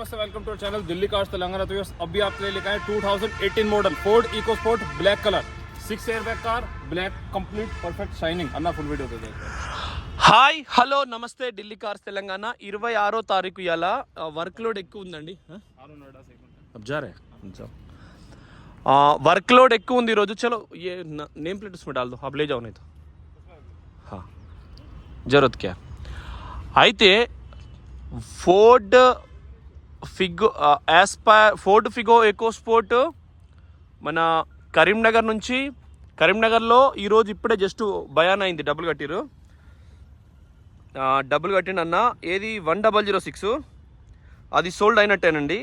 नमस्ते, welcome to channel Delhi cars Telangana. तो अभी आपके लिए लिखा है 2018 model Ford EcoSport black colour 6 airbag car, black complete perfect shining. अन्ना फुल वीडियो दे देंगे। హాయ్ హలో నమస్తే ఢిల్లీ కార్స్ తెలంగాణ 26వ తారీఖు ఇలా వర్క్ లోడ్ ఎక్కువ ఉందండి వర్క్ లోడ్ ఎక్కువ ఉంది ఈరోజు. చలో ఏ నేమ్ ప్లేట్ उसमें डाल दो, अब ले जाओ नहीं तो हाँ जरूरत क्या। అయితే ఫోర్డ్ ఫిగో ఎకోస్పోర్ట్ మన కరీంనగర్లో ఈరోజు ఇప్పుడే జస్ట్ బయాన్ అయింది. డబ్బులు కట్టిండు అన్న. ఏది 1006 అది సోల్డ్ అయినట్టేనండి.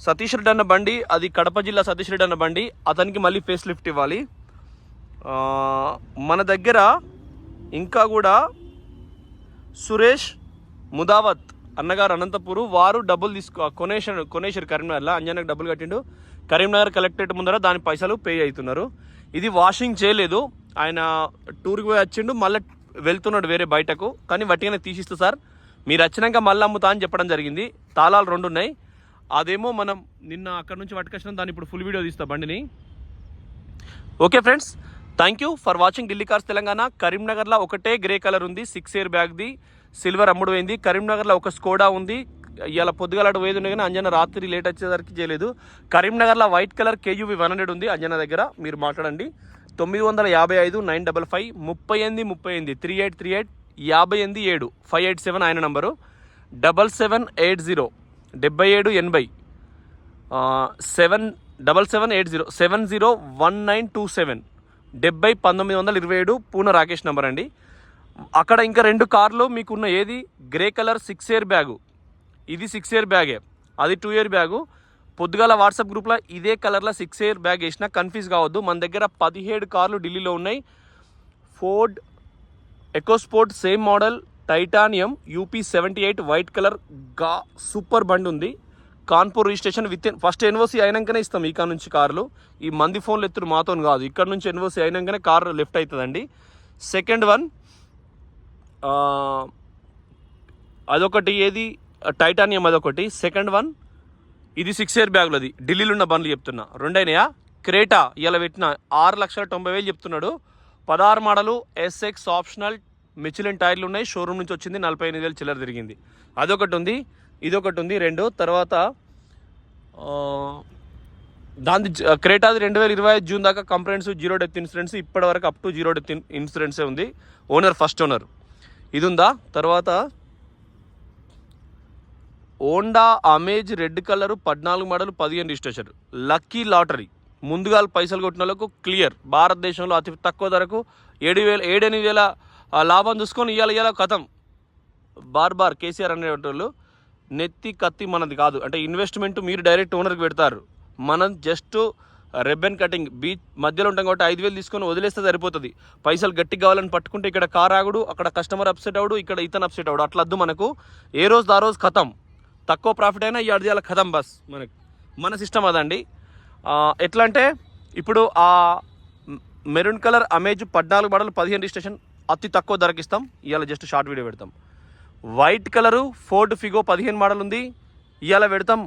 సతీష్ రెడ్డి అన్న బండి, అది కడప జిల్లా సతీష్ రెడ్డి అన్న బండి. అతనికి మళ్ళీ ఫేస్ లిఫ్ట్ ఇవ్వాలి. మన దగ్గర ఇంకా కూడా సురేష్ ముదావత్ అన్నగారు అనంతపూరు, వారు డబ్బులు కొనేశారు కరీంనగర్లో. అంజనకు డబ్బులు కట్టిండు. కరీంనగర్ కలెక్టరేట్ ముందర దాని పైసలు పే అవుతున్నారు. ఇది వాషింగ్ చేయలేదు, ఆయన టూర్కి పోయి వచ్చిండు, మళ్ళీ వెళ్తున్నాడు వేరే బయటకు. కానీ వట్టిగానే తీసిస్తా సార్, మీరు వచ్చినాక మళ్ళీ అమ్ముతా అని చెప్పడం జరిగింది. తాళాలు 2 ఉన్నాయి. అదేమో మనం నిన్న అక్కడ నుంచి పట్టుకొచ్చినాం, దాన్ని ఇప్పుడు ఫుల్ వీడియో తీస్తా బండిని. Okay friends, thank you for watching Delhi cars Telangana. కరీంనగర్లో ఒకటే గ్రే కలర్ ఉంది, 6 ఎయిర్ బ్యాగ్ది, సిల్వర్ అమ్ముడు పోయింది. కరీంనగర్లో ఒక స్కోడా ఉంది, ఇవాళ పొద్దుగాల పోయేది ఉంది కానీ అంజన రాత్రి లేట్ వచ్చేసరికి చేయలేదు. కరీంనగర్లో వైట్ కలర్ KUV 100 ఉంది అంజన దగ్గర, మీరు మాట్లాడండి. 955 955 38 38 58 587 ఆయన నంబరు. 7780 7780 7780 701927 1927 పూన రాకేష్ నంబర్ అండి. అక్కడ ఇంకా 2 కార్లు మీకున్న, ఏది గ్రే కలర్ 6 ఎయిర్ బ్యాగు, ఇది 6 ఎయిర్ బ్యాగే, అది 2 ఎయిర్ బ్యాగు. పొద్దుగాల వాట్సాప్ గ్రూప్లో ఇదే కలర్లో 6 ఎయిర్ బ్యాగ్ వేసిన, కన్ఫ్యూజ్ కావద్దు. మన దగ్గర 17 కార్లు ఢిల్లీలో ఉన్నాయి. Ford EcoSport same model titanium UP 78 white colour super బండి ఉంది. కాన్పూర్ రిజిస్ట్రేషన్ ఫస్ట్ NOC అయినాకనే ఇస్తాం ఈ కార్ నుంచి కార్లు. ఈ మంది ఫోన్లు ఎత్తురు మాతో కాదు, ఇక్కడ నుంచి NOC అయినాకనే కార్ లెఫ్ట్ అవుతుందండి. సెకండ్ వన్ అదొకటి, ఏది టైటానియం అదొకటి. సెకండ్ వన్ ఇది 6 ఎయిర్ బ్యాగులది, ఢిల్లీలో ఉన్న బండ్లు చెప్తున్నా. 2 అయినాయా. క్రేటా ఇలా పెట్టిన 6,90,000 చెప్తున్నాడు. 16 మోడలు SX ఆప్షనల్ మిచిలిన్ టైర్లు ఉన్నాయి, షోరూమ్ నుంచి వచ్చింది. 45,000 చిల్లర తిరిగింది. అదొకటి ఉంది, ఇదొకటి ఉంది 2. తర్వాత దాని క్రేటాది 2025 జూన్ దాకా కంప్లైంట్స్, 0 డెత్ ఇన్సూరెన్స్, ఇప్పటి వరకు అప్ టు 0 డెత్ ఇన్సూరెన్సే ఉంది. ఓనర్ ఫస్ట్ ఓనర్ ఇది ఉందా. తర్వాత Honda amaze red colour 14 model 15 registration, lucky lottery. ముందుగా పైసలు కొట్టిన వాళ్ళకు క్లియర్. భారతదేశంలో అతి తక్కువ ధరకు 7,000 లాభం చూసుకొని ఇవాళ కథం. బార్ కేసీఆర్ అనేటోళ్ళు నెత్తి కత్తి మనది కాదు. అంటే ఇన్వెస్ట్మెంట్ మీరు డైరెక్ట్ ఓనర్కి పెడతారు, మనం జస్ట్ రెబ్బెన్ కటింగ్. బీచ్ మధ్యలో ఉంటాం కాబట్టి 5,000 తీసుకొని వదిలేస్తే సరిపోతుంది. పైసలు గట్టిగా కావాలని పట్టుకుంటే ఇక్కడ కార్ ఆగుడు, అక్కడ కస్టమర్ అప్సెట్ అవడు, ఇక్కడ ఇతను అప్సెట్ అవడు. అట్లా వద్దు మనకు. ఏ రోజు ఆ రోజు కథం. తక్కువ ప్రాఫిట్ అయినా ఈ అడియాల కథం బస్. మన సిస్టమ్ అదండి. ఎట్లా అంటే ఇప్పుడు ఆ maroon colour amaze 14 model 15 registration అతి తక్కువ ధరకిస్తాం. ఇవాళ జస్ట్ షార్ట్ వీడియో పెడతాం. White colour Ford Figo 15 model ఉంది, ఇవాళ పెడతాం.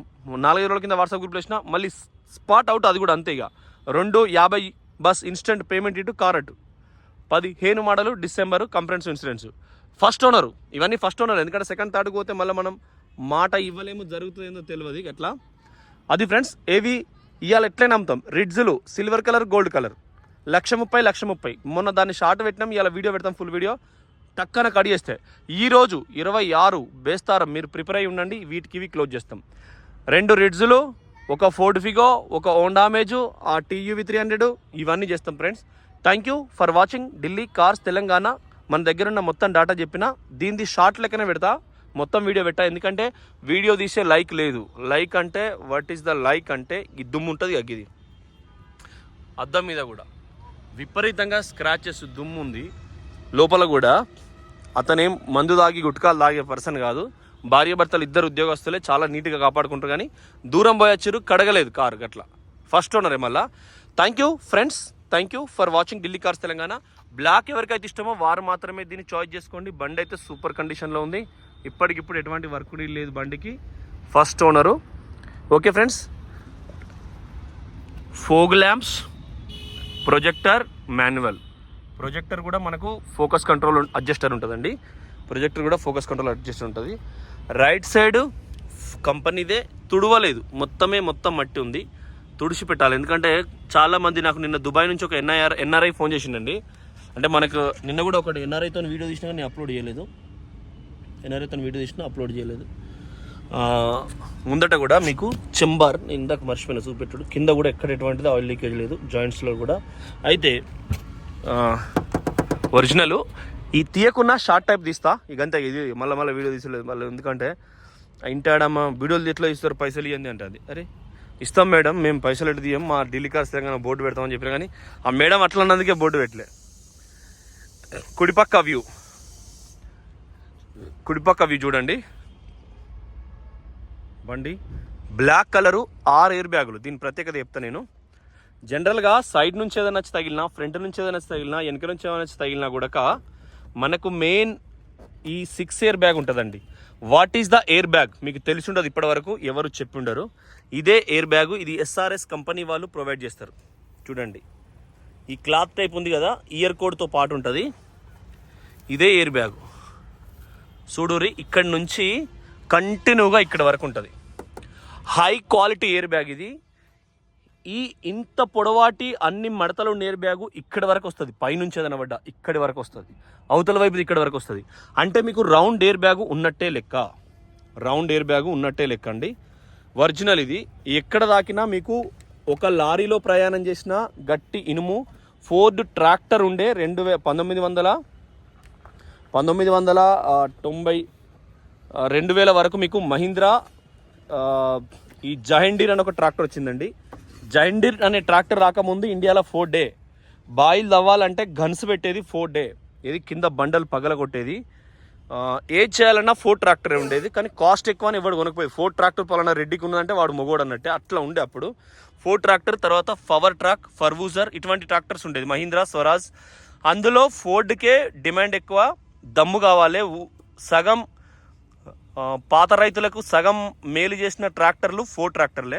4 రోజుల కింద వాట్సాప్ గ్రూప్లో వేసిన, మళ్ళీ స్పాట్ అవుట్, అది కూడా అంతే. ఇక 250 బస్ ఇన్స్టెంట్ పేమెంట్ ఇటు కార్ అటు. 15 model December comprehensive insurance. First owner, ఇవన్నీ ఫస్ట్ ఓనర్. ఎందుకంటే సెకండ్ థర్డ్ పోతే మళ్ళీ మనం మాట ఇవ్వలేము, జరుగుతుందేందో తెలియదు ఎట్లా. అది ఫ్రెండ్స్, ఏవి ఇవాళ ఎట్లయినా అమ్ముతాం. రిడ్జులు సిల్వర్ కలర్ గోల్డ్ కలర్ 1,30,000. మొన్న దాన్ని షార్ట్ పెట్టినాం, ఇవాళ వీడియో పెడతాం ఫుల్ వీడియో. టక్కన కడిగేస్తే ఈరోజు 26 బేస్తారం, మీరు ప్రిపేర్ అయ్యి ఉండండి. వీటికి ఇవి క్లోజ్ చేస్తాం. 2 రిడ్జులు, ఒక ఫోర్డ్ ఫిగో, ఒక హోండా అమేజ్, ఆ TUV 300, ఇవన్నీ చేస్తాం friends. Thank you for watching Delhi cars Telangana. మన దగ్గర ఉన్న మొత్తం డేటా చెప్పిన, దీనిది షార్ట్ లెక్కనే పెడతా, మొత్తం వీడియో పెట్టా. ఎందుకంటే వీడియో తీసే లైక్ లేదు. లైక్ అంటే వాట్ ఈస్ ద లైక్ అంటే ఈ దుమ్ము ఉంటుంది ఇది. అద్దం మీద కూడా విపరీతంగా స్క్రాచెస్, దుమ్ము ఉంది లోపల కూడా. అతనేం మందు తాగి గుట్కాలు తాగే పర్సన్ కాదు. భార్యాభర్తలు ఇద్దరు ఉద్యోగస్తులే, చాలా నీట్గా కాపాడుకుంటారు. కానీ దూరం పోయొచ్చారు, కడగలేదు కారు గట్లా. ఫస్ట్ ఓనరే మళ్ళా. Thank you friends, thank you for watching Delhi cars Telangana. Black ఎవరికైతే ఇష్టమో వారు మాత్రమే దీన్ని చాయిస్ చేసుకోండి. బండి అయితే సూపర్ కండిషన్లో ఉంది. ఇప్పటికిప్పుడు ఎటువంటి వర్క్ లేదు బండికి. First owner. Okay friends, fog lamps, projector, manual. Projector కూడా మనకు ఫోకస్ కంట్రోల్ అడ్జస్టర్ ఉంటుందండి. ప్రొజెక్టర్ కూడా ఫోకస్ కంట్రోల్ అడ్జస్టర్ ఉంటుంది. రైట్ సైడ్ కంపెనీదే, తుడవలేదు, మొత్తం మట్టి ఉంది, తుడిచి పెట్టాలి. ఎందుకంటే చాలామంది నాకు నిన్న దుబాయ్ నుంచి ఒక ఎన్ఆర్ఐ ఫోన్ చేసిండండి. అంటే మనకు నిన్న కూడా ఒకటి ఎన్ఆర్ఐతో వీడియో తీసినా కానీ అప్లోడ్ చేయలేదు. అప్లోడ్ చేయలేదు. ముందట కూడా మీకు చెంబార్ ఇందాక మర్చిపోయిన చూపెట్టుడు, కింద కూడా ఎక్కడ ఎటువంటిది ఆయిల్ లీకేజ్ లేదు, జాయింట్స్లో కూడా. అయితే ఒరిజినల్ ఈ తీయకున్న షార్ట్ టైప్ తీస్తా, ఇకంతా ఇది మళ్ళీ వీడియో తీసలేదు మళ్ళీ. ఎందుకంటే ఇంటాడమ్మ వీడియోలు ఎట్లా ఇస్తారు, పైసలు ఇవ్వండి అంటే, అది అరే ఇస్తాం మేడం, మేము పైసలు ఎట్టు తీయం, మా ఢిల్లీ కార్స్ తెలంగాణ బోర్డు పెడతామని చెప్పినా కానీ ఆ మేడం అట్లా అన్నందుకే బోర్డు పెట్టలే. కుడిపక్క వ్యూ చూడండి. బండి బ్లాక్ కలరు, 6 ఎయిర్ బ్యాగులు. దీని ప్రత్యేకత చెప్తాను నేను. జనరల్గా సైడ్ నుంచి ఏదైనా వచ్చి తగిలినా, ఫ్రంట్ నుంచి ఏదైనా వచ్చి తగిలినా, వెనక నుంచి ఏదైనా వచ్చి తగిలినా కూడా మనకు మెయిన్ ఈ 6 ఎయిర్ బ్యాగ్ ఉంటుందండి. What is the air bag మీకు తెలిసి ఉండదు ఇప్పటి వరకు, ఎవరు చెప్పి ఉండరు. ఇదే ఎయిర్ బ్యాగు, ఇది SRS కంపెనీ వాళ్ళు ప్రొవైడ్ చేస్తారు. చూడండి, ఈ క్లాత్ టైప్ ఉంది కదా, ఇయర్ కోడ్తో పాటు ఉంటుంది. ఇదే ఎయిర్ బ్యాగు. చూడురి, ఇక్కడి నుంచి కంటిన్యూగా ఇక్కడ వరకు ఉంటుంది. హై క్వాలిటీ ఎయిర్ బ్యాగ్ ఇది. ఈ ఇంత పొడవాటి అన్ని మడతలు ఉన్న ఎయిర్ బ్యాగు ఇక్కడ వరకు వస్తుంది. పైనుంచి ఏదైనా పడ్డా ఇక్కడి వరకు వస్తుంది, అవతల వైపు ఇక్కడ వరకు వస్తుంది. అంటే మీకు రౌండ్ ఎయిర్ బ్యాగు ఉన్నట్టే లెక్క అండి. ఒరిజినల్ ఇది. ఎక్కడ దాకినా మీకు ఒక లారీలో ప్రయాణం చేసిన గట్టి ఇనుము. ఫోర్డ్ ట్రాక్టర్ ఉండే 1990 2000 వరకు మీకు మహీంద్రా ఈ జహెండీర్ అని ఒక ట్రాక్టర్ వచ్చిందండి. జహెండీర్ అనే ట్రాక్టర్ రాకముందు ఇండియాలో 4 డే బాయిల్ తవ్వాలంటే గన్స్ పెట్టేది 4 డే. ఇది కింద బండలు పగల కొట్టేది. ఏది చేయాలన్నా 4 ట్రాక్టరే ఉండేది. కానీ కాస్ట్ ఎక్కువ అని ఎవడు కొనకపోయేది. 4 ట్రాక్టర్ పలానా రెడ్డికి ఉన్నదంటే వాడు మొగోడు అన్నట్టే, అట్లా ఉండే అప్పుడు. 4 ట్రాక్టర్, తర్వాత పవర్ ట్రాక్, ఫర్వూజర్, ఇటువంటి ట్రాక్టర్స్ ఉండేది. మహీంద్రా, స్వరాజ్. అందులో ఫోర్డ్కే డిమాండ్ ఎక్కువ, దమ్ము కావాలి. సగం పాత రైతులకు సగం మేలు చేసిన ట్రాక్టర్లు 4 ట్రాక్టర్లే.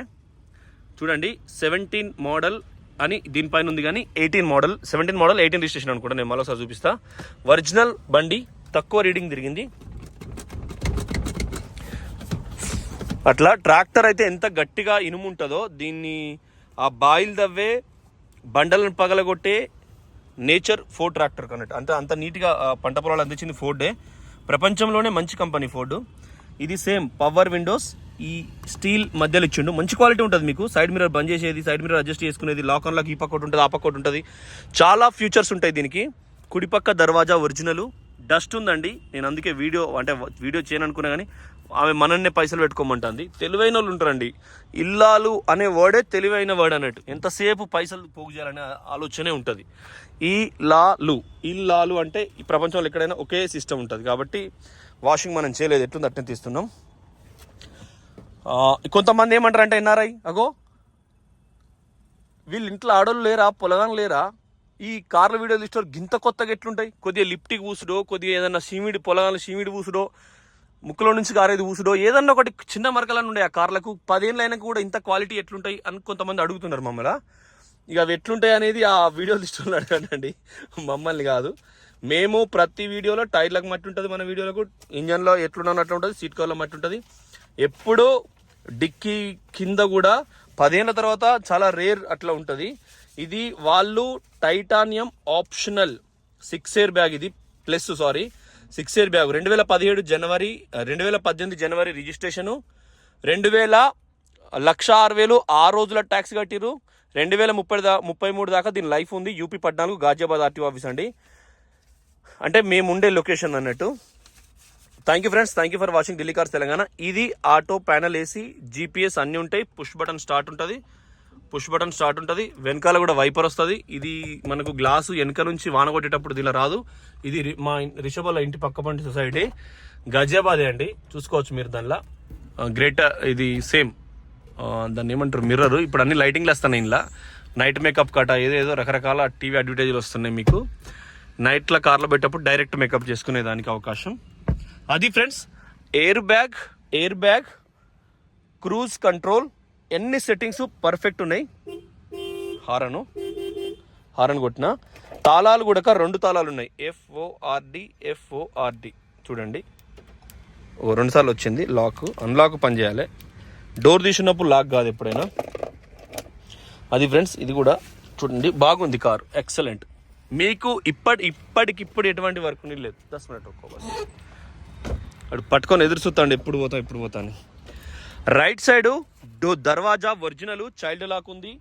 చూడండి, 17 మోడల్ అని దీనిపైన ఉంది, కానీ 18 మోడల్, 17 మోడల్ 18 రిజిస్ట్రేషన్ అనుకుంటా. నేను మరోసారి చూపిస్తా. ఒరిజినల్ బండి, తక్కువ రీడింగ్ తిరిగింది. అట్లా ట్రాక్టర్ అయితే ఎంత గట్టిగా ఇనుము ఉంటుందో, దీన్ని ఆ బాయిల్ దవ్వే బండలను పగలగొట్టే నేచర్ 4 ట్రాక్టర్ కన్నట్టు. అంత నీట్గా పంట పొలాలు అందించింది ఫోర్డే. ప్రపంచంలోనే మంచి కంపెనీ ఫోర్డు. ఇది సేమ్ పవర్ విండోస్, ఈ స్టీల్ మధ్యలో ఇచ్చిండు. మంచి క్వాలిటీ ఉంటుంది మీకు. సైడ్ మిర్రర్ బంద్ చేసేది, సైడ్ మిర్రర్ అడ్జస్ట్ చేసుకునేది, లాక్ ఆన్ లాక్ ఈ పక్క ఉంటుంది, ఆ పక్క ఉంటుంది. చాలా ఫ్యూచర్స్ ఉంటాయి దీనికి. కుడిపక్క దర్వాజా ఒరిజినల్. డస్ట్ ఉందండి, నేను అందుకే వీడియో చేయను అనుకున్నా, కానీ ఆమె మనన్నే పైసలు పెట్టుకోమంటుంది. తెలివైన వాళ్ళు ఉంటారండి. ఇల్లాలు అనే వర్డే తెలివైన వర్డ్ అన్నట్టు. ఎంతసేపు పైసలు పోగు చేయాలనే ఆలోచనే ఉంటుంది. ఇల్లాలు అంటే ఈ ప్రపంచంలో ఎక్కడైనా ఒకే సిస్టమ్ ఉంటుంది. కాబట్టి వాషింగ్ మనం చేయలేదు, ఎట్లుంది అట్నే తీస్తున్నాం. కొంతమంది ఏమంటారు అంటే, ఎన్ఆర్ఐ అగో వీళ్ళు ఇంట్లో ఆడోళ్ళు లేరా, పొలగాను లేరా, ఈ కార్ల వీడియో తీస్తారు గింత కొత్తగా ఎట్లుంటాయి, కొద్దిగా లిప్టిక్ ఊసుడో, కొద్దిగా ఏదన్నా పొలగాలు షీమిడి ఊసుడో, ముక్కులో నుంచి కారేది ఊసుడో, ఏదన్నా ఒకటి చిన్న మరకలను ఉండే ఆ కార్లకు 10 ఏళ్ళు అయినా కూడా ఇంత క్వాలిటీ ఎట్లుంటాయి అని కొంతమంది అడుగుతున్నారు మమ్మల్ని. ఇక అవి ఎట్లుంటాయి అనేది ఆ వీడియో తీసుకోవాలి, అడగండి, మమ్మల్ని కాదు. మేము ప్రతి వీడియోలో టైర్లకు మట్టి ఉంటుంది, మన వీడియోలకు ఇంజన్లో ఎట్లున్నట్లు ఉంటుంది, సీట్ కవర్లో మట్టి ఉంటుంది. ఎప్పుడూ డిక్కీ కింద కూడా 10 ఏళ్ళ తర్వాత చాలా రేర్ అట్లా ఉంటుంది. ఇది వాళ్ళు టైటానియం ఆప్షనల్ 6 ఎయిర్ బ్యాగ్. ఇది 6 ఎయిర్ బ్యాగ్. 2018 జనవరి రిజిస్ట్రేషను. 1,06,000 ఆ రోజుల ట్యాక్స్ కట్టిరు. 2033 దాకా దీని లైఫ్ ఉంది. యూపీ 14 గాజియాబాద్ ఆర్టీఓ ఆఫీస్ అండి. అంటే మేము ఉండే లొకేషన్ అన్నట్టు. Thank you friends, thank you for watching Delhi cars Telangana. ఇది ఆటో, ప్యానల్ ఏసీ, జీపీఎస్ అన్నీ ఉంటాయి. పుష్ బటన్ స్టార్ట్ ఉంటుంది. వెనకాల కూడా వైపర్ వస్తుంది. ఇది మనకు గ్లాసు వెనక నుంచి వాన కొట్టేటప్పుడు దీనిలో రాదు. ఇది మా రిషబల్ల ఇంటి పక్కపంటి సొసైటీ, గజియాబాదే అండి. చూసుకోవచ్చు మీరు దానిలో. గ్రేటర్ ఇది సేమ్ దాన్ని ఏమంటారు, మిర్రర్. ఇప్పుడు అన్ని లైటింగ్లు వస్తున్నాయి ఇంట్లో. నైట్ మేకప్ కట ఏదేదో రకరకాల టీవీ అడ్వర్టైజ్లు వస్తున్నాయి మీకు. నైట్లో కార్లో పెట్టేటప్పుడు డైరెక్ట్ మేకప్ చేసుకునే దానికి అవకాశం. అది friends, air bag cruise control, ఎన్ని సెట్టింగ్స్ పర్ఫెక్ట్ ఉన్నాయి. హారన్ కొట్టిన. తాళాలు కూడా 2 తాళాలు ఉన్నాయి, FORD చూడండి. 2 సార్లు వచ్చింది లాక్. అన్లాక్ పని చేయాలి, డోర్ తీసినప్పుడు లాక్ కాదు ఎప్పుడైనా. అది ఫ్రెండ్స్, ఇది కూడా చూడండి, బాగుంది కారు, ఎక్సలెంట్. మీకు ఇప్పటికిప్పుడు ఎటువంటి వర్క్ లేదు. 10 మినిట్ అటు పట్టుకొని ఎదురు చూస్తాండి, ఎప్పుడు పోతా అని. రైట్ సైడ్ దర్వాజా ఒరిజినల్, చైల్డ్ లాక్ ఉంది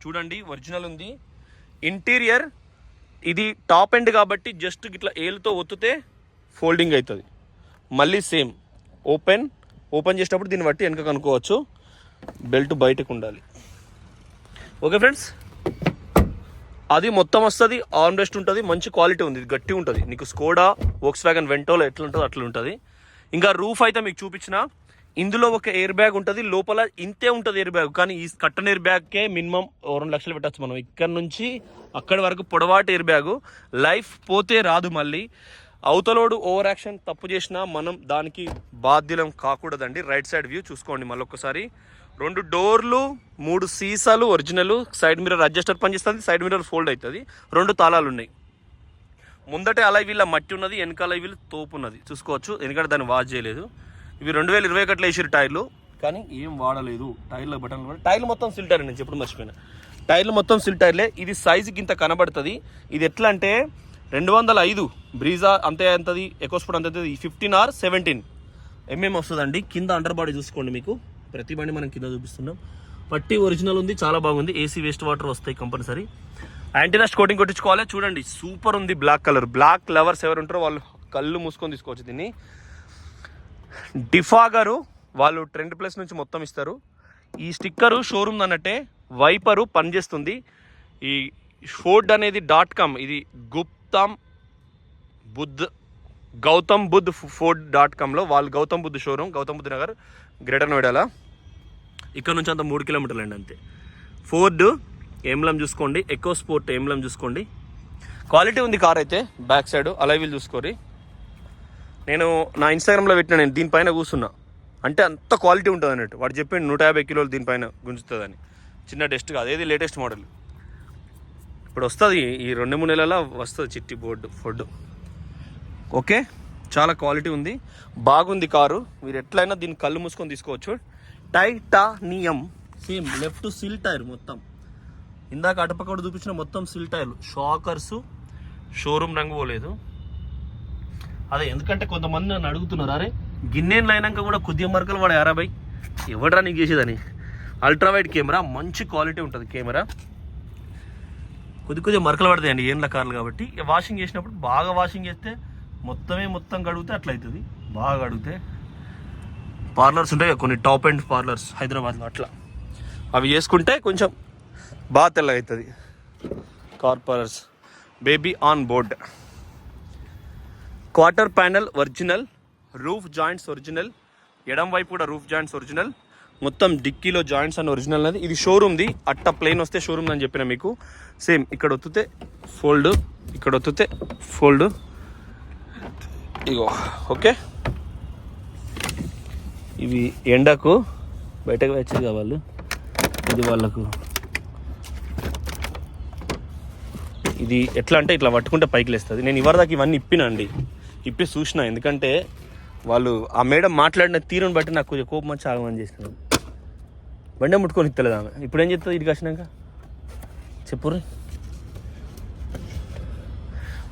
చూడండి, ఒరిజినల్ ఉంది. ఇంటీరియర్ ఇది టాప్ ఎండ్ కాబట్టి జస్ట్ ఇట్లా ఏలుతో ఒత్తితే ఫోల్డింగ్ అవుతుంది. మళ్ళీ సేమ్ ఓపెన్ చేసేటప్పుడు దీన్ని బట్టి వెనక కనుక్కోవచ్చు. బెల్ట్ బయటకు ఉండాలి. ఓకే ఫ్రెండ్స్, అది మొత్తం వస్తుంది. ఆర్మ్ రెస్ట్ ఉంటుంది, మంచి క్వాలిటీ ఉంది, ఇది గట్టి ఉంటుంది. నీకు స్కోడా, వోక్స్వ్యాగన్ వెంటోలో ఎట్లా ఉంటుందో అట్లా ఉంటుంది. ఇంకా రూఫ్ అయితే మీకు చూపించిన, ఇందులో ఒక ఎయిర్ బ్యాగ్ ఉంటుంది, లోపల ఇంతే ఉంటుంది ఎయిర్ బ్యాగ్. కానీ ఈ కట్టన్ ఎయిర్ బ్యాగ్కే మినిమం 2 లక్షలు పెట్టచ్చు మనం. ఇక్కడ నుంచి అక్కడి వరకు పొడవాటి ఎయిర్ బ్యాగు, లైఫ్ పోతే రాదు మళ్ళీ. అవతలోడు ఓవర్ యాక్షన్ తప్పు చేసినా మనం దానికి బాధ్యులం కాకూడదండి. రైట్ సైడ్ వ్యూ చూసుకోండి మళ్ళొక్కసారి. 2 డోర్లు, 3 సీసాలు ఒరిజినల్. సైడ్ మిర్రర్ అడ్జస్టర్ పనిచేస్తుంది, సైడ్ మిర్రర్ ఫోల్డ్ అవుతుంది. 2 తాళాలు ఉన్నాయి. ముందటే అలై వీళ్ళ మట్టి ఉన్నది, వెనకాల వీళ్ళు తోపు ఉన్నది చూసుకోవచ్చు, ఎందుకంటే దాన్ని వాష్ చేయలేదు. ఇవి 2021 వేసారు టైర్లు, కానీ ఏం వాడలేదు. టైర్ల బటన్లు, టైర్లు మొత్తం సిల్ టైర్, నేను చెప్పడం మర్చిపోయినా. టైర్లు మొత్తం సిల్ టైర్లే. ఇది సైజుకి ఇంత కనబడుతుంది. ఇది ఎట్లా అంటే 205 బ్రీజా అంతే అంతది, ఎకోస్పోర్ట్ అంతే 15 or 17 mm వస్తుందండి. కింద అండర్ బాడీ చూసుకోండి, మీకు ప్రతి బండి మనం కింద చూపిస్తున్నాం. పట్టి ఒరిజినల్ ఉంది, చాలా బాగుంది. ఏసీ వేస్ట్ వాటర్ వస్తాయి కంపల్సరీ. యాంటీరస్ట్ కోటింగ్ కొట్టించుకోవాలి. చూడండి సూపర్ ఉంది, బ్లాక్ కలర్. బ్లాక్ లవర్స్ ఎవరు ఉంటారో వాళ్ళు కళ్ళు మూసుకొని తీసుకోవచ్చు దీన్ని. డిఫాగరు వాళ్ళు ట్రెండ్ ప్లస్ నుంచి మొత్తం ఇస్తారు. ఈ స్టిక్కరు షోరూమ్ అన్నట్టే. వైపరు పనిచేస్తుంది. ఈ ఫోర్డ్ అనేది .com, ఇది గౌతమ్ బుద్ధ్ Ford.comలో వాళ్ళు గౌతమ్ బుద్ధ్ షోరూమ్, గౌతమ్ బుద్ధ్ నగర్, గ్రేటర్ నోయిడాలో. ఇక్కడ నుంచి అంత 3 కిలోమీటర్లు అండి అంతే. ఫోర్డ్ ఎంబ్లమ్ చూసుకోండి, ఎకో స్పోర్ట్ ఎంబ్లమ్ చూసుకోండి. క్వాలిటీ ఉంది కార్ అయితే. బ్యాక్ సైడ్ అలై వీల్ చూసుకోరి. నేను నా ఇన్స్టాగ్రామ్లో పెట్టిన, నేను దీనిపైన కూర్చున్నా అంటే అంత క్వాలిటీ ఉంటుంది అన్నట్టు. వాడు చెప్పిండు 150 కిలోలు దీనిపైన గుంజుతుందని. చిన్న టెస్ట్ కాదు, ఏది లేటెస్ట్ మోడల్. ఇప్పుడు వస్తుంది, ఈ 2-3 నెలల వస్తుంది చిట్టి ఫోర్డ్. ఓకే, చాలా క్వాలిటీ ఉంది, బాగుంది కారు. మీరు ఎట్లయినా దీన్ని కళ్ళు మూసుకొని తీసుకోవచ్చు. టైటానియం సేమ్ లెఫ్ట్ సిల్ టైర్ మొత్తం. ఇందాక అటుపక్కడ చూపించిన మొత్తం సిల్ టైర్లు. షాకర్స్ షోరూమ్ రంగు పోలేదు. అదే ఎందుకంటే కొంతమంది నన్ను అడుగుతున్నారు, అరే గిన్నెలు అయినాక కూడా కొద్దిగా మరకలు వాడు 50 ఎవడరా నీకు చేసేదని. అల్ట్రా వైడ్ కెమెరా, మంచి క్వాలిటీ ఉంటుంది కెమెరా. కొద్దిగా మరకలు పడతాయండి ఏండ్ల కార్లు కాబట్టి. వాషింగ్ చేసినప్పుడు బాగా వాషింగ్ చేస్తే మొత్తం కడిగితే అట్లా అవుతుంది. బాగా కడిగితే పార్లర్స్ ఉంటాయి కొన్ని టాప్ ఎండ్ పార్లర్స్ హైదరాబాద్లో, అట్లా అవి చేసుకుంటే కొంచెం బాగా తెల్లగా అవుతుంది car parlours. Baby on board. Quarter panel original, roof joints original, ఎడం వైపు కూడా రూఫ్ జాయింట్స్ ఒరిజినల్. మొత్తం డిక్కీలో జాయింట్స్ అని ఒరిజినల్ అనేది. ఇది షోరూమ్ది, అట్ట ప్లేన్ వస్తే షోరూమ్ అని చెప్పిన మీకు. సేమ్ ఇక్కడ ఒత్తితే ఫోల్డ్, ఇక్కడ ఒత్తితే ఫోల్డ్. ఇగో ఓకే, ఇవి ఎండకు బయటకు వచ్చేది కావాలి. ఇది వాళ్ళకు ఇది ఎట్లా అంటే ఇట్లా పట్టుకుంటే పైకి లేస్తుంది. నేను ఇవరిదాకా ఇవన్నీ ఇప్పినండి, ఇప్పి చూసిన. ఎందుకంటే వాళ్ళు ఆ మేడం మాట్లాడిన తీరుని బట్టి నాకు కొంచెం కోపం వచ్చి ఆగమని చేసినాను. బండి ముట్టుకొని ఇస్తలేదు ఆమె. ఇప్పుడు ఏం చెప్తుంది ఇటుకి వచ్చినాక చెప్పుర్రి.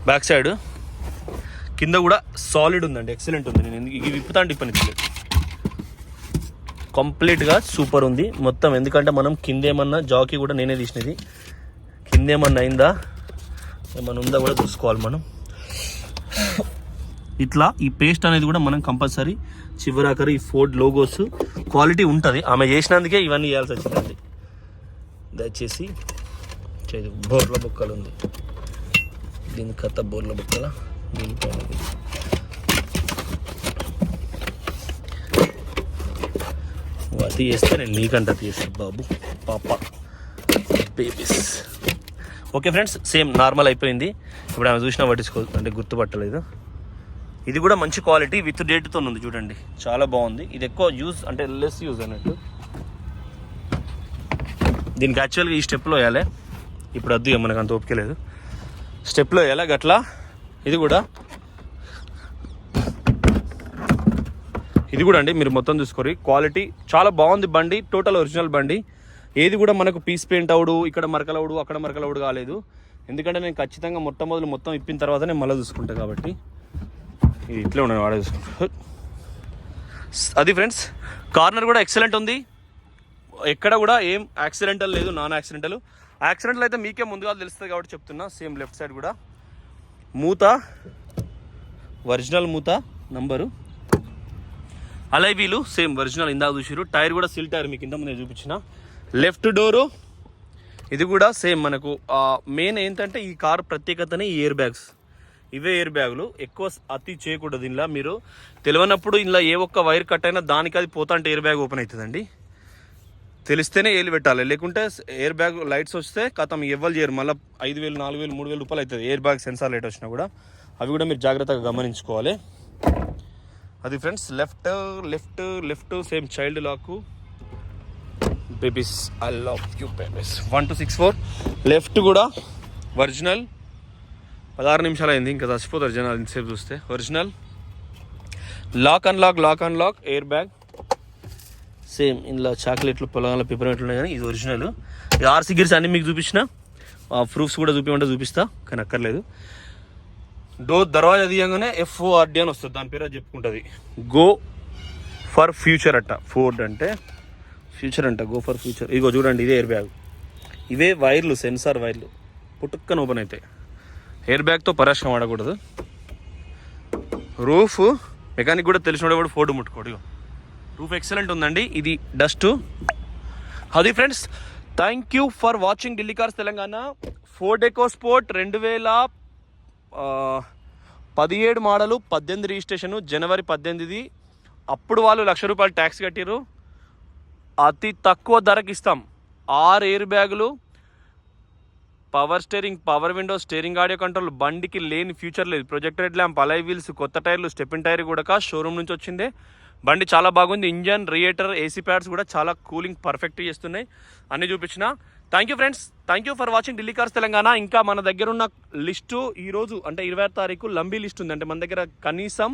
బ్యాక్ సైడ్ కింద కూడా సాలిడ్ ఉందండి, ఎక్సలెంట్ ఉంది. నేను ఎందుకు ఇవి విప్పుతా అంటే ఇప్పనిచ్చలేదు. కంప్లీట్గా సూపర్ ఉంది మొత్తం. ఎందుకంటే మనం కిందేమన్నా జాకీ కూడా నేనే తీసినది, కిందేమన్నా అయిందా ఏమన్నా ఉందా కూడా చూసుకోవాలి మనం. ఇట్లా ఈ పేస్ట్ అనేది కూడా మనం కంపల్సరీ చివరాకరు ఈ ఫోర్డ్ లోగోస్ క్వాలిటీ ఉంటుంది. ఆమె చేసినందుకే ఇవన్నీ చేయాల్సి వచ్చిందండి. దయచేసి బోర్ల బొక్కలు ఉంది, దీని కథ బోర్ల బొక్కల. దీనిపైన అది చేస్తే నేను నీకంట తీస్తాను బాబు పాప babies. Okay friends, same normal అయిపోయింది. ఇప్పుడు ఆమె చూసినా పట్టించుకో అంటే గుర్తుపట్టలేదు. ఇది కూడా మంచి క్వాలిటీ విత్ డేట్తో ఉంది చూడండి, చాలా బాగుంది. ఇది ఎక్కువ యూజ్ అంటే లెస్ యూజ్ అన్నట్టు. దీనికి యాక్చువల్గా ఈ స్టెప్లో వేయాలి, ఇప్పుడు వద్దు, మనకు అంత ఓపిక లేదు. స్టెప్లో వేయాలి గట్లా. ఇది కూడా అండి మీరు మొత్తం చూసుకోరు, క్వాలిటీ చాలా బాగుంది బండి, టోటల్ ఒరిజినల్ బండి. ఏది కూడా మనకు పీస్ పెయింట్ అవుడు, ఇక్కడ మరకలవుడు, అక్కడ మరకలవుడు కాలేదు. ఎందుకంటే నేను ఖచ్చితంగా మొత్తం ఇప్పిన తర్వాత నేను మళ్ళీ చూసుకుంటాను కాబట్టి. ఇది ఇట్లే ఉన్నాను, వాడే చూసుకుంటా. అది ఫ్రెండ్స్, కార్నర్ కూడా ఎక్సలెంట్ ఉంది, ఎక్కడ కూడా ఏం యాక్సిడెంటల్ లేదు, నాన్ యాక్సిడెంటల్. యాక్సిడెంటల్ అయితే మీకే ముందుగా తెలుస్తుంది కాబట్టి చెప్తున్నా. సేమ్ లెఫ్ట్ సైడ్ కూడా మూత ఒరిజినల్ మూత నంబరు, అలైవీలు సేమ్ ఒరిజినల్ ఇందాక చూసిరు. టైర్ కూడా సిల్ టైర్, మీకు ఇంత ముందే చూపించిన. లెఫ్ట్ డోరు ఇది కూడా సేమ్. మనకు మెయిన్ ఏంటంటే ఈ కార్ ప్రత్యేకతనే ఈ ఎయిర్ బ్యాగ్స్. ఇవే ఎయిర్ బ్యాగులు, ఎక్కువ అతి చేయకూడదు. ఇందులో మీరు తెలియనప్పుడు ఇందులో ఏ ఒక్క వైర్ కట్ అయినా దానికి అది పోతా అంటే ఎయిర్ బ్యాగ్ ఓపెన్ అవుతుందండి. తెలిస్తేనే ఏలు పెట్టాలి, లేకుంటే ఎయిర్ బ్యాగ్ లైట్స్ వస్తే కథం ఎవ్వరు చేయరు. మళ్ళీ 5,000, 4,000, 3,000 రూపాయలు అవుతుంది ఎయిర్ బ్యాగ్ సెన్సార్ లైట్ వచ్చినా కూడా. అవి కూడా మీరు జాగ్రత్తగా గమనించుకోవాలి. అది friends, left same child lock. Babies I love you babies 1 to 64. Left కూడా ఒరిజినల్. 16 నిమిషాలు అయింది, ఇంకా చచ్చిపోతారు జనాలు ఇంతసేపు చూస్తే. Original lock unlock air bag same. ఇందులో చాక్లెట్లు, పొలంలో పిపర్మెంట్లు ఉన్నాయి, కానీ ఇది ఒరిజినల్. ఈ ఆర్సీ గిర్స్ అన్ని మీకు చూపించిన, ప్రూఫ్స్ కూడా చూపిస్తా, కానీ అక్కర్లేదు. డోర్ దర్వాజా తీయగానే FORD అని వస్తుంది, దాని పేరు చెప్పుకుంటుంది. గో ఫర్ ఫ్యూచర్ అట్ట. ఫోర్డ్ అంటే ఫ్యూచర్ అంట, గో ఫర్ ఫ్యూచర్. ఇగో చూడండి, ఇదే ఎయిర్ బ్యాగ్. ఇవే వైర్లు, సెన్సార్ వైర్లు పుట్టుక్కన ఓపెన్ అవుతాయి. ఎయిర్ బ్యాగ్తో పరాశం ఆడకూడదు. రూఫ్ మెకానిక్ కూడా తెలిసిన కూడా ఫోర్డ్ ముట్టుకోడు. రూఫ్ ఎక్సలెంట్ ఉందండి. ఇది డస్ట్. అది friends, thank you for watching Delhi cars Telangana. Ford EcoSport 2017 model, 18 registration, జనవరి 18. అప్పుడు వాళ్ళు ₹1,00,000 ట్యాక్స్ కట్టిరు. అతి తక్కువ ధరకి ఇస్తాం. 6 ఎయిర్ బ్యాగులు, power steering, power window, steering audio control, బండికి లేని ఫ్యూచర్ లేదు. ప్రొజెక్టర్ హెడ్ ల్యాంప్, అలై వీల్స్, కొత్త టైర్లు, స్టెప్పిన్ టైర్ కూడా షోరూమ్ నుంచి వచ్చిందే. బండి చాలా బాగుంది. ఇంజన్, రియేటర్, ఏసీ ప్యాడ్స్ కూడా చాలా కూలింగ్ పర్ఫెక్ట్ చేస్తున్నాయి. అన్నీ చూపించిన. Thank you friends, thank you for watching Delhi cars Telangana. ఇంకా మన దగ్గర ఉన్న లిస్టు ఈరోజు అంటే 26 తారీఖు లంబీ లిస్ట్ ఉంది. అంటే మన దగ్గర కనీసం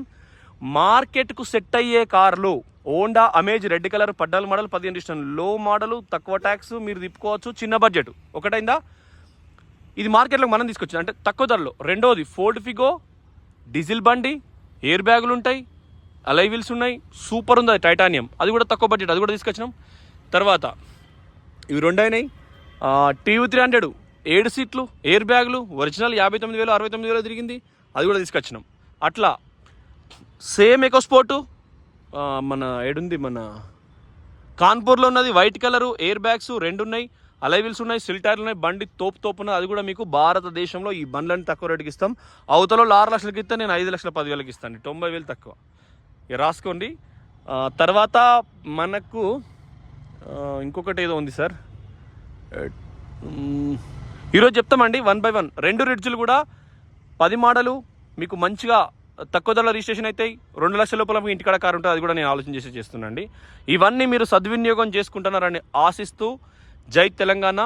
మార్కెట్కు సెట్ అయ్యే కార్లు Honda amaze red colour 14 model 15 registration, లో మోడలు, తక్కువ ట్యాక్స్, మీరు తిప్పుకోవచ్చు, చిన్న బడ్జెట్. ఒకటైందా? ఇది మార్కెట్లోకి మనం తీసుకొచ్చింది అంటే తక్కువ ధరలో. రెండోది ఫోర్డ్ ఫిగో డీజిల్ బండి, ఎయిర్ బ్యాగులు ఉంటాయి, అలై వీల్స్ ఉన్నాయి, సూపర్ ఉంది. అది టైటానియం, అది కూడా తక్కువ బడ్జెట్, అది కూడా తీసుకొచ్చినాం. తర్వాత ఇవి 2 అయినాయి. TU300 7 సీట్లు, ఎయిర్ బ్యాగులు, ఒరిజినల్ 59,000 69,000 తిరిగింది, అది కూడా తీసుకొచ్చినాం. అట్లా సేమ్ ఎకోస్పోర్టు మన ఏడుంది, మన కాన్పూర్లో ఉన్నది, వైట్ కలరు, ఎయిర్ బ్యాగ్స్ 2 ఉన్నాయి, అలై వీల్స్ ఉన్నాయి, సిల్ టైర్లు ఉన్నాయి, బండి తోపు ఉన్నది. అది కూడా మీకు భారతదేశంలో ఈ బండ్లని తక్కువ రేటుకి ఇస్తాం. అవతల 6 లక్షలకి ఇస్తే నేను 5,10,000కి ఇస్తాను, 90,000 తక్కువ. ఇక రాసుకోండి. తర్వాత మనకు ఇంకొకటి ఏదో ఉంది సార్, ఈరోజు చెప్తామండి 1 by 1. 2 రిడ్జ్లు కూడా 10 మోడలు మీకు మంచిగా తక్కువ ధరలో రిజిస్ట్రేషన్ అవుతాయి. 2 లక్షల లోపల మీకు ఇంటికాడ కారు ఉంటుంది, అది కూడా నేను ఆలోచన చేసి చేస్తున్నాండి. ఇవన్నీ మీరు సద్వినియోగం చేసుకుంటున్నారని ఆశిస్తూ, జై తెలంగాణ,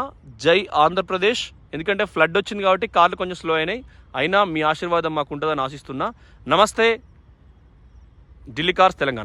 జై ఆంధ్రప్రదేశ్. ఎందుకంటే ఫ్లడ్ వచ్చింది కాబట్టి కార్లు కొంచెం స్లో అయినాయి, అయినా మీ ఆశీర్వాదం మాకు ఉంటుందని ఆశిస్తున్నా. నమస్తే, ఢిల్లీ కార్స్ తెలంగాణ.